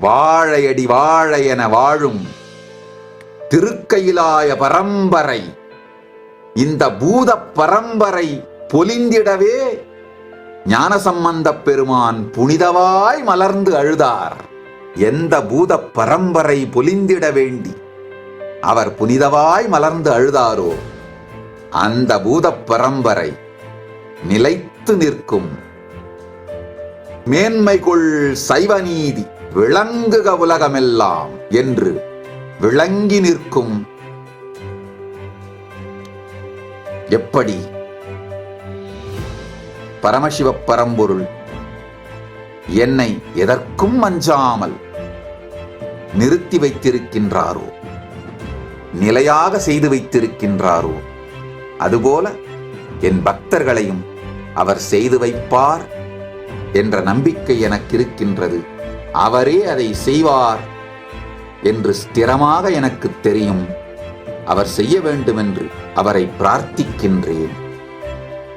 வாழையடி வாழை என வாழும் திருக்கயிலாய பரம்பரை, இந்த பூத பரம்பரை பொலிந்திடவே ஞானசம்பந்தப் பெருமான் புனிதவாய் மலர்ந்து அழுதார். எந்த பூத பரம்பரை பொலிந்திட வேண்டி அவர் புனிதவாய் மலர்ந்து அழுதாரோ அந்த பூத பரம்பரை நிலைத்து நிற்கும். மேன்மைகொள் சைவநீதி விளங்குக உலகமெல்லாம் என்று விளங்கி நிற்கும். எப்படி பரமசிவ பரம்பொருள் என்னை எதற்கும் அஞ்சாமல் நிறுத்தி வைத்திருக்கின்றாரோ, நிலையாக செய்து வைத்திருக்கின்றாரோ, அதுபோல என் பக்தர்களையும் அவர் செய்து வைப்பார் என்ற நம்பிக்கை எனக்கு இருக்கின்றது. அவரே அதை செய்வார் என்று ஸ்திரமாக எனக்கு தெரியும். அவர் செய்ய வேண்டும் என்று அவரை பிரார்த்திக்கின்றேன்.